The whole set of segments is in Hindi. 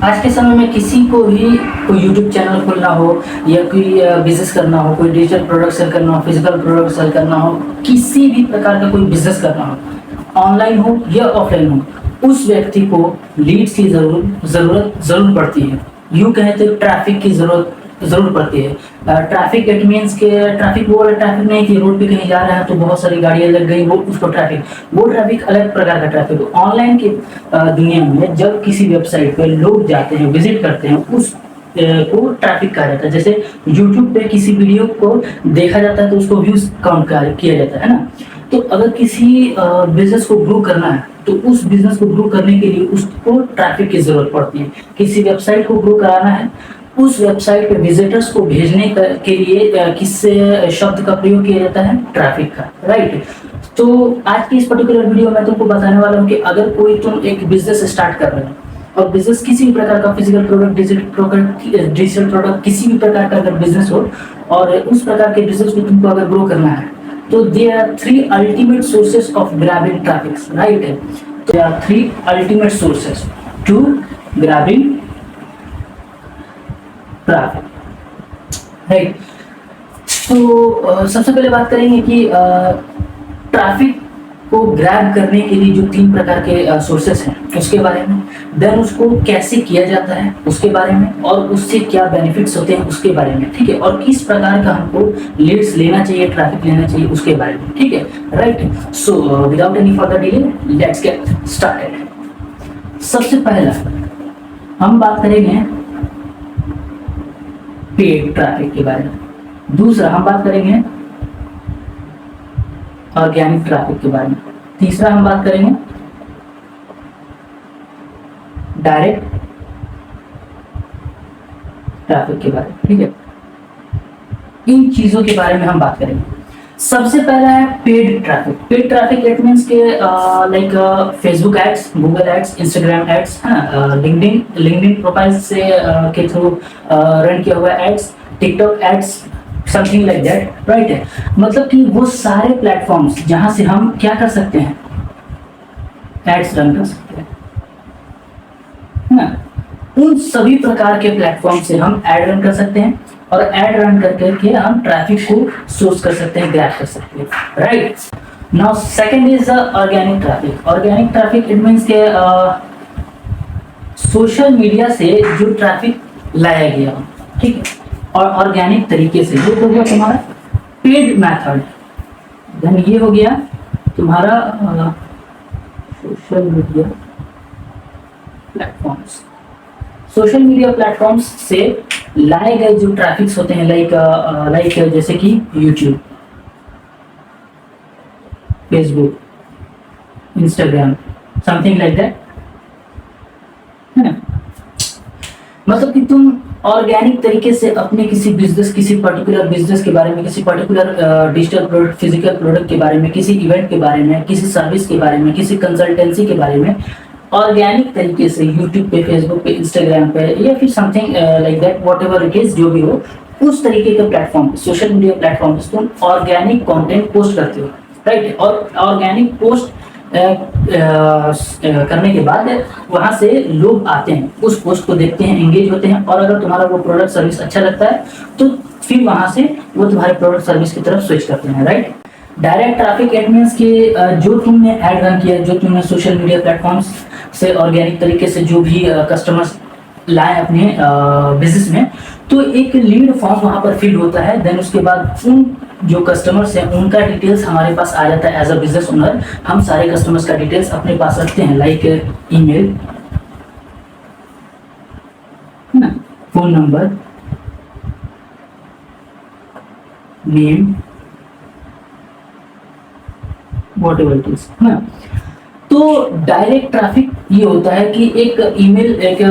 आज के समय में किसी को भी कोई यूट्यूब चैनल खोलना हो या कोई बिजनेस करना हो, कोई डिजिटल प्रोडक्ट सेल करना हो, फिजिकल प्रोडक्ट सेल करना हो, किसी भी प्रकार का कोई बिजनेस करना हो, ऑनलाइन हो या ऑफलाइन हो, उस व्यक्ति को लीड्स की जरूरत पड़ती है। यूँ कहें तो ट्रैफिक की जरूर पड़ती है। ट्रैफक इट मीन्स के ट्रैफिक वो वाला ट्रैफिक नहीं कि रोड पे कहीं जा रहे हैं तो बहुत सारी गाड़ियां लग गई, वो उसको वो ट्रैफिक अलग प्रकार का ट्रैफिक। ऑनलाइन की दुनिया में जब किसी वेबसाइट पे लोग जाते हैं, विजिट करते हैं, उस को ट्रैफिक कहा जाता है। जैसे यूट्यूब पे किसी वीडियो को देखा जाता है तो उसको व्यूज काउंट किया जाता है ना। तो अगर किसी बिजनेस को ग्रो करना है तो उस बिजनेस को ग्रो करने के लिए उसको ट्रैफिक की जरूरत पड़ती है। किसी वेबसाइट को ग्रो कराना है, उस वेबसाइट पे विजिटर्स को भेजने के लिए किस शब्द का प्रयोग किया जाता है? ट्रैफिक का, राइट। तो आज की इस पर्टिकुलर वीडियो में तुमको बताने वाला हूँ कि अगर कोई तुम एक बिजनेस स्टार्ट कर रहे हो और बिजनेस किसी भी प्रकार का, फिजिकल प्रोडक्ट, डिजिटल प्रोडक्ट, किसी भी प्रकार का अगर बिजनेस हो और उस प्रकार के बिजनेस को तुमको अगर ग्रो करना है तो there are 3 ultimate sources of grabbing traffic, right. There are 3 ultimate sources to grabbing traffic, right. तो सबसे पहले बात करेंगे कि ट्रैफिक को ग्रैब करने के लिए जो 3 प्रकार के सोर्सेस हैं उसके बारे में, देन उसको कैसे किया जाता है उसके बारे में, और उससे क्या बेनिफिट्स होते हैं उसके बारे में, ठीक है। और किस प्रकार का हमको लीड्स लेना चाहिए, ट्रैफिक लेना चाहिए उसके बारे में, ठीक है, right. So without any further delay let's get started. सबसे पहला हम बात करेंगे पेड ट्रैफिक के बारे में। दूसरा हम बात करेंगे ऑर्गेनिक ट्रैफिक के बारे में। तीसरा हम बात करेंगे डायरेक्ट ट्रैफिक के बारे में, ठीक है। इन चीजों के बारे में हम बात करेंगे। सबसे पहला है paid traffic. Paid traffic it means के like Facebook ads, Google ads, Instagram ads, LinkedIn profile से के थ्रू रन किया हुआ ads, TikTok ads, something like that, right है। मतलब कि वो सारे प्लेटफॉर्म्स जहां से हम क्या कर सकते हैं, एड्स रन कर सकते हैं, है ना। उन सभी प्रकार के प्लेटफॉर्म से हम एड रन कर सकते हैं और एड रन करके हम ट्रैफिक को सोर्स कर सकते हैं, ग्रैब कर सकते हैं, right. Now second is organic traffic. Organic traffic it means के सोशल मीडिया से जो ट्रैफिक लाया गया, ठीक है, और ऑर्गेनिक तरीके से, ये हो गया तुम्हारा पेड मेथड। देन ये हो गया तुम्हारा social media platforms. Social media platforms से लाए गए जो ट्रैफिक्स होते हैं, लाइक जैसे कि YouTube, Facebook, Instagram, something like that, है ना। मतलब कि तुम ऑर्गेनिक तरीके से अपने किसी बिजनेस, किसी पर्टिकुलर बिजनेस के बारे में, किसी particular digital product, physical product के बारे में, किसी इवेंट के बारे में, किसी सर्विस के बारे में, किसी कंसल्टेंसी के बारे में ऑर्गेनिक तरीके से यूट्यूब पे, फेसबुक पे, इंस्टाग्राम पे या फिर something like that, whatever it is, जो भी हो, उस तरीके के प्लेटफॉर्म पे, सोशल मीडिया प्लेटफॉर्म पे तुम ऑर्गेनिक कंटेंट पोस्ट करते हो, राइट। और ऑर्गेनिक पोस्ट करने के बाद वहां से लोग आते हैं, उस पोस्ट को देखते हैं, एंगेज होते हैं, और अगर तुम्हारा वो प्रोडक्ट सर्विस अच्छा लगता है तो फिर वहां से वो तुम्हारे प्रोडक्ट सर्विस की तरफ स्विच करते हैं, right. Direct traffic it means कि जो तुमने ऐड रन किया, जो तुमने सोशल मीडिया प्लेटफॉर्म्स से ऑर्गेनिक तरीके से जो भी कस्टमर्स लाए अपने बिजनेस में, तो एक लीड फॉर्म वहां पर फिल होता है। देन उसके बाद उन जो कस्टमर्स हैं उनका डिटेल्स हमारे पास आ जाता है। एज अ बिजनेस ओनर हम सारे कस्टमर्स का डिटेल्स अपने पास रखते हैं, like email, phone number, name, whatever it is, है ना। तो डायरेक्ट ट्रैफिक ये होता है कि एक ईमेल, एक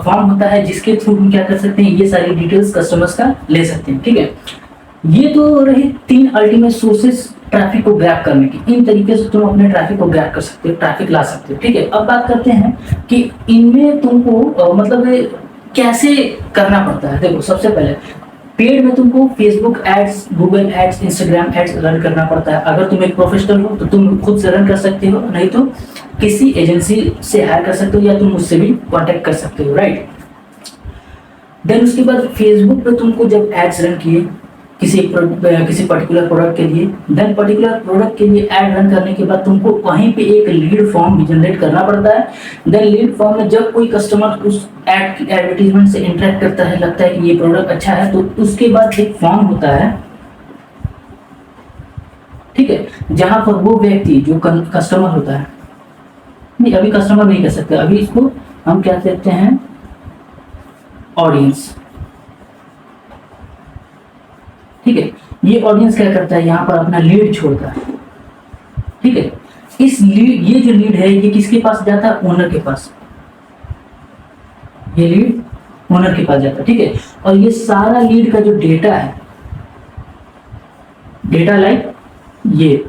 फॉर्म होता है जिसके थ्रू हम क्या कर सकते हैं, ये सारी डिटेल्स कस्टमर्स का ले सकते हैं, ठीक है। ये तो रहे 3 अल्टीमेट सोर्सेस ट्रैफिक को ग्रैब करने की। इन तरीके से तुम अपने ट्रैफिक को ग्रैब कर सकते हो, ट्रैफिक ला सकते हो, ठीक है। अब बात करते हैं कि इनमें तुमको मतलब कैसे करना पड़ता है। देखो सबसे पहले पेड में तुमको Facebook ads, Google ads, Instagram ads run करना पड़ता है। अगर तुम एक प्रोफेशनल हो तो तुम खुद से रन कर सकते हो, नहीं तो किसी एजेंसी से हायर कर सकते हो या तुम मुझसे भी कांटेक्ट कर सकते हो, राइट। देन उसके बाद फेसबुक पे तुमको जब एड्स रन किए किसी पर्टिकुलर प्रोडक्ट के लिए, देन पर्टिकुलर प्रोडक्ट के लिए एड रन करने के बाद तुमको वहीं पे एक लीड फॉर्म भी जनरेट करना पड़ता है। देन लीड फॉर्म में जब कोई कस्टमर उस एडवर्टीजमेंट से इंटरेक्ट करता है, लगता है कि ये प्रोडक्ट अच्छा है, तो उसके बाद एक फॉर्म होता है, ठीक है, जहां पर वो व्यक्ति जो कस्टमर होता है, नहीं अभी कस्टमर नहीं कह सकते, अभी इसको हम क्या कहते हैं, ऑडियंस, ठीक है। ये ऑडियंस क्या करता है, यहाँ पर अपना लीड छोड़ता है, ठीक है। इस लीड, ये जो लीड है ये किसके पास जाता है, ओनर के पास, ये लीड ओनर के पास जाता है, ठीक है। और ये सारा लीड का जो डेटा है, डेटा लाइक ये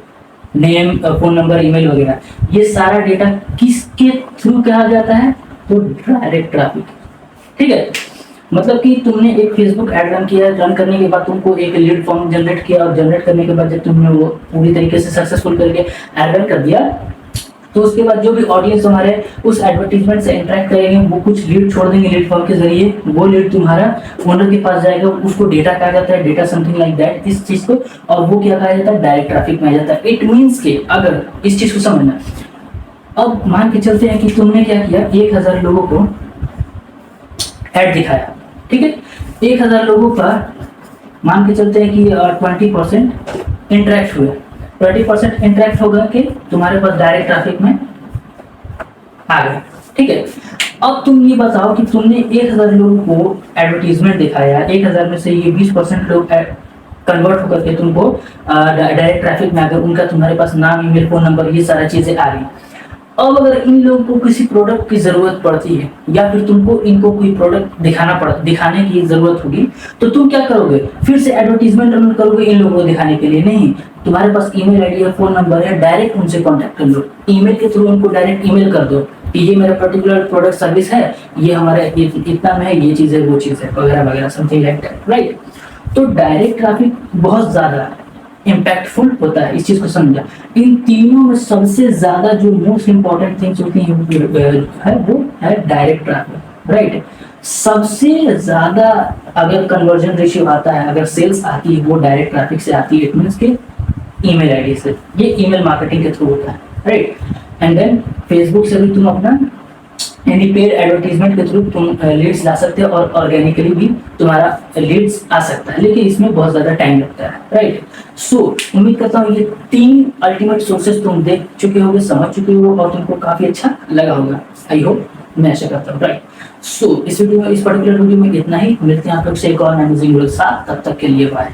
नेम, फोन नंबर, ईमेल वगैरह, ये सारा डेटा किसके थ्रू कहा जाता है, तो डायरेक्ट ट्रैफिक, ठीक है। मतलब कि तुमने एक फेसबुक ऐड रन किया, रन करने के बाद तुमको एक लीड फॉर्म जनरेट किया, और जनरेट करने के बाद जब तुमने वो पूरी तरीके से सक्सेसफुल करके ऐड रन कर दिया, तो उसके बाद जो भी ऑडियंस हमारे उस एडवर्टीजमेंट से इंटरेक्ट करेंगे वो कुछ लीड छोड़ देंगे लीड फॉर्म के जरिए, वो लीड तुम्हारा ओनर के पास जाएगा, उसको डेटा कहा जाता है, डेटा समथिंग लाइक दैट, इस चीज को, और वो क्या कहा जाता है, डायरेक्ट ट्रैफिक में आ जाता है। इट मीन्स के अगर इस चीज को समझना, अब मान के चलते हैं कि तुमने क्या किया, 1000 लोगों को ऐड दिखाया, ठीक है। 1000 लोगों का मान के चलते हैं कि 20% इंटरेक्ट हुए, 20% इंटरेक्ट होगा कि तुम्हारे पास डायरेक्ट ट्रैफिक में आ गया, ठीक है। अब तुम ये बताओ कि तुमने 1000 लोगों को एडवर्टीजमेंट दिखाया, 1000 में से ये 20% लोग कन्वर्ट होकर के तुमको डायरेक्ट ट्रैफिक में आकर उनका तुम्हारे पास नाम, ईमेल, फोन नंबर, ये सारा चीजें आ रही। अब अगर इन लोगों को किसी प्रोडक्ट की जरूरत पड़ती है, या फिर तुमको इनको कोई प्रोडक्ट दिखाने की जरूरत होगी, तो तुम क्या करोगे, फिर से एडवर्टीजमेंट रन करोगे इन लोगों को दिखाने के लिए? नहीं, तुम्हारे पास ईमेल आईडी या फोन नंबर है, डायरेक्ट उनसे कांटेक्ट कर लो, ईमेल के थ्रू उनको डायरेक्ट ईमेल कर दो कि ये मेरा पर्टिकुलर प्रोडक्ट सर्विस है, ये हमारा इतना में है, ये चीज है, वो चीज है, वगैरह वगैरह, समथिंग लाइक दैट, राइट। तो डायरेक्ट ट्रैफिक बहुत ज्यादा इम्पैक्टफुल होता है, इस चीज को समझा। इन तीनों में सबसे ज्यादा जो मोस्ट इंपॉर्टेंट थिंग्स होती है वो है डायरेक्ट ट्रैफिक, राइट। सबसे ज्यादा अगर कन्वर्जन रेशियो आता है, अगर सेल्स आती है, वो डायरेक्ट ट्रैफिक से आती है, इट मींस के ईमेल आईडी से, ये ईमेल मार्केटिंग के थ्रू होता है, राइट। एंड देन फेसबुक से भी तुम अपना यानी पेड एडवर्टीजमेंट के थ्रू तुम लीड्स ला सकते हो, और ऑर्गेनिकली भी तुम्हारा लीड्स आ सकता है, लेकिन इसमें बहुत ज्यादा टाइम लगता है, राइट। सो उम्मीद करता हूँ ये 3 अल्टीमेट सोर्सेस तुम देख चुके होगे, समझ चुके हो, और तुमको काफी अच्छा लगा होगा, आई होप, मैं आशा करता हूँ, राइट। सो इस वीडियो में, इस पर्टिकुलर वीडियो में इतना ही, मिलते हैं आप लोग से एक और अमेजिंग वीडियो के साथ, तब तक के लिए बाय।